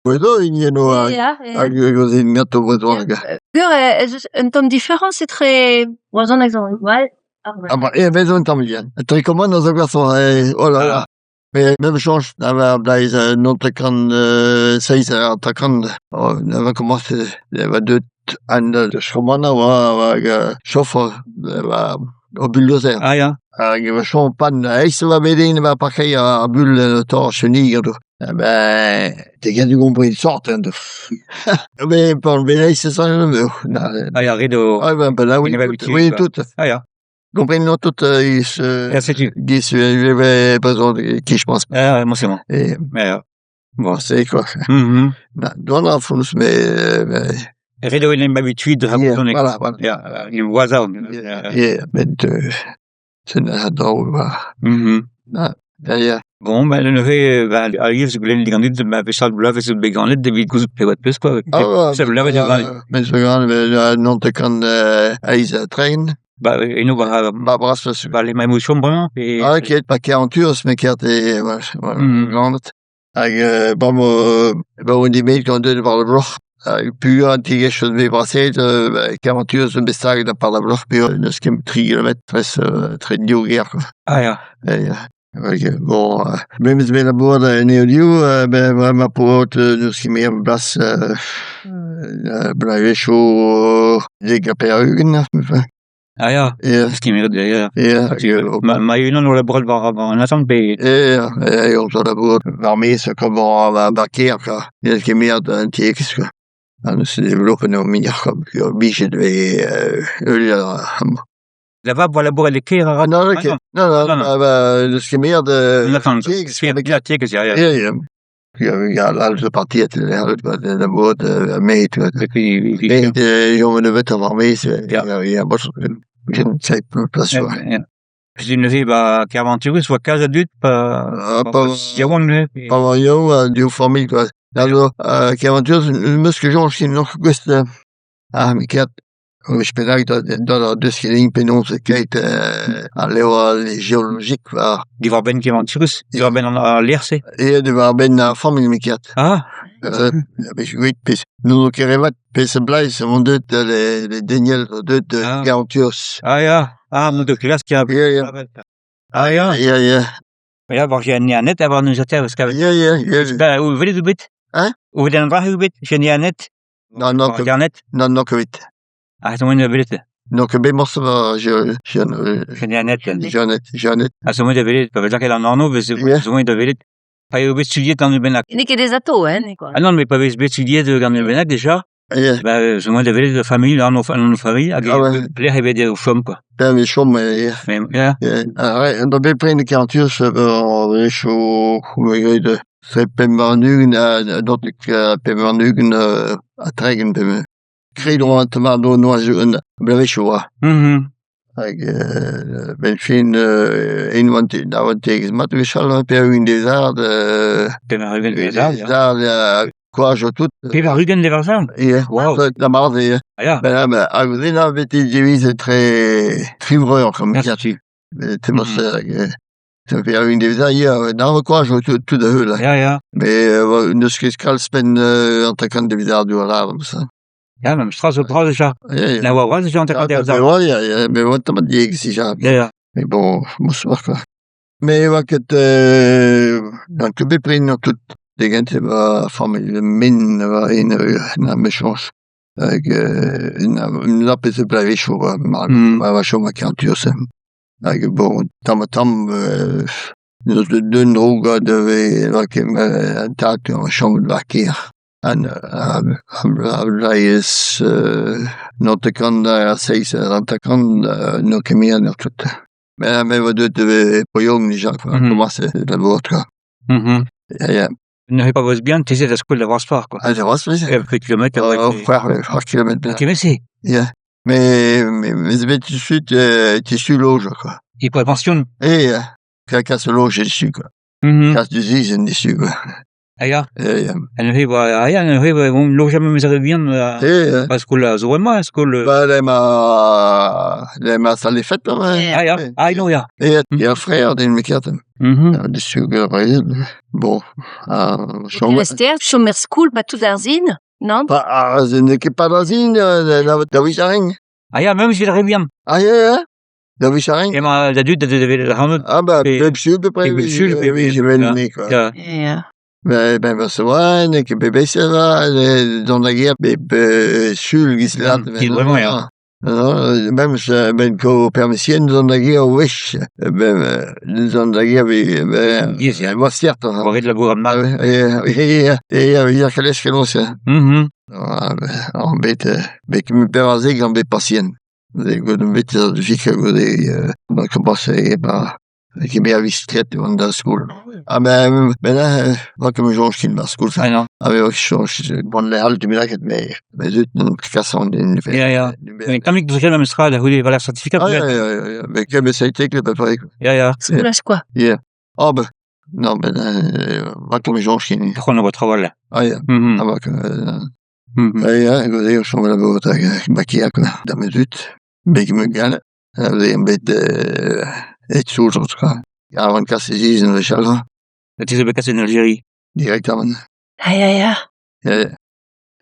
Wedo inieno Ja, hag gozin gato wedo hag. un tom différent, c'est très... Wazan exemple igual. Ah ba, vedo un tamien. Tricoman no zo gaso, oh là là. Mais même change, na blaiz non kan seiz kan, na va commencer, va deux an de schromana va chauffer, va au bulldozer. Ah ja. Hag va chom pan, eis va bedin va parkei a bull tor chenig do. Ben, t'es gain du gombre une sorte, hein, de... Mais, pour le bénéfice, c'est ça, Ah ja, redo. Ah, ben là, oui, In habitude, oui, quoi. tout. Ah ja. Comprends, non, tout, ils Ja, c'est tu. j'avais besoin de qui, je pense. Ja, moi c'est bon. Et, Ja, ja. bon, c'est quoi. Dans la France, mais, Redo in habitude. voilà. Ja, in wazan. Mais, c'est un drôle, ja. Bon, ben, dan hier ze glen die niet, maar we zouden blijven ze begaan de wie goed pe wat plus quoi. Ze blijven je gaan. Men så gaan non te kan eis train. Bah, et nous va Brasses. les mêmes chambres et Ah, qui est pas quarantus, mais qui a été, voilà, grande. Hag, on dit mail quand deux par le bloc. Puis, antige chose me brasser, quarantus, bestag par le bloc, puis, ne skem 3 kilomètres, très new guerre, quoi. ah ja. Bon, même si la bourde néoliu, vraiment pour nous qui meilleur place, blijven chaud, les gaperhugen, Ah ja. Ja. Ce qui me dit ja. Ja. Maar je nou le bral var en attente be. Ja, on la bourde, l'armée, c'est comme on va embarquer, quoi. Il y a qui meilleur d'un TX, quoi. On se développe nos meilleurs, comme, obligé de, Là-bas, voilà pour les quais. non, le ce qui est meilleur de TX, avec la TX, ja. Ja, l'altre partie était de boord, mee, tu vois. Mais, jongen, de wet van mee, ja, wat, je ne sais pas, quoi. Je dis, ne sais pas, qu'aventure, soit 15 adultes, pas jo, die familie, quoi. Also, qu'aventure, muskel jongens, die nog gwist, ik ben eigenlijk dat dus geen penons kijkt, alleen geologiek, waar. Die var ben qu'aventure, die var ben en l'RC. Ja, die var ben familie mikiat. Ah. Ik weet, pis, nu kerevat, pis blij, ze vond het, de Daniel, de qu'aventures. Ah ja. Ah, nous de classe qui a. Ja. Ah ja. Ja. Ja, waar je niet aan net, waar nu zat hij, was Ja. Ben, hoe wil je het bit? Hoe dan vraag je het? Je niet aan net? Nog weet. Ah, toen moet je weten. Nog ben moest we, Je niet aan net. Janet. Ah, toen moet je weten. Dat wil zeggen, dan nou, we moet je weten. Pas je étudier dans le Benac. Il n'est que des atos, hein, quoi. Ah non, mais pas étudier dans le Benac déjà. Ja. Ben, je moet je weten de famille, dans nos familles, plaire et des chômes, quoi. Ben, we som, ja. Ja. En dan ben je 40 uur, zo, hoe heet het? C'est Pembernugen, dat ik Pembernugen aantrekken ben. Kreeg nog een tomato, nog een blijfje. Ik ben geen een want tegen, maar we zullen Pembernugen des Arts. Pembernugen des Arts, ja. Quoi, je tout. Pembernugen des Arts? Ja. Wow. La marde, ja. Ja. Ben, Agustin avait des devises très frivreux, comme Merci. C'est mon ça fait une des hier, dans quoi, je tout de là. Ja. Mais, ne ce que spen, en tant que bizarre du là, comme ça. Ja, maar straks op praat déjà. Ja. Nou, wat was het aan te Ja, mais wat dat die ik zie ja. Ja. Mais bon, moest wel. Mais wat het dan que be prendre tout de gente va familie min va in na méchance. Avec la petite blague chaud, va chaud ma carte Avec bon, tam de droga de un tact en chambre de vaquer. En is not kan sägs att kan nog mer än tout. Men vad du på jong ni jag commencer la vodka. Ja. Ne pas vos bien, tu sais la school de Vaspar quoi. Ah, det var så. Quelques kilomètres avec. Frère, kilomètres. Tu sais. Ja. Mais tu suis loge quoi. Il pour pension. Quelqu'un se loge dessus quoi. Casse du zis dessus quoi. Ah ja. Ja. En dan hebben we gewoon logisch met z'n bien Ja. à school zo maar school. Bah, les ma ça les fêtes, Ah ja. Ah no ja. Ja, ja, frère din McCartan. Mhm. De sugar, bon, En STR, Schomer School, pas tout d'Arzine, non? ze ne ket pas d'azin, da vicharing. Ah ja, même si très bien. Ah, ja, da vicharing. Ja, maar dat doet dat de handen. Ah, bah, Pep Sud, Ik ben zuur, oui, je vais le nez, quoi. Ja. Ja. Ben, was waan, ik ben bezig, dan da gear, Sud, gislat. Qui vraiment ja. Même ben ko permission dan da gear wish, dan da gear Yes, ja. was certo. Voor het labour maar. Ja, kalesh kelosa. Mhm. Een beetje met perazig en beetje patient. Ik wil een beetje de fike, dat kan passen, maar ik heb meer wistret van de school. Maar bijna, wat kan me zo'n kind naar school zijn? Ah no. Ah, ook zo'n, van de halve middag het mee. We zitten een kassan in de Ja, ja. Maar kan ik dus geen met schade, hoe die wel certificaat. Ah, ja. Ik heb een cyclique, bij mij. Ja. School is quoi? Ja. Ah, ben, nou, wat kan me zo'n kind? Gewoon wat gewoon. Ah, ja. Mhm. Ah, wat Mhm. Ja, ik wil eerst van de boot bakje dat me doet. Een beetje moet gaan. Een beetje het soort gaan. Ja, want kasten is in de Chalva. Het is een bekend in Algerie. Direct aan. Ja. Ja.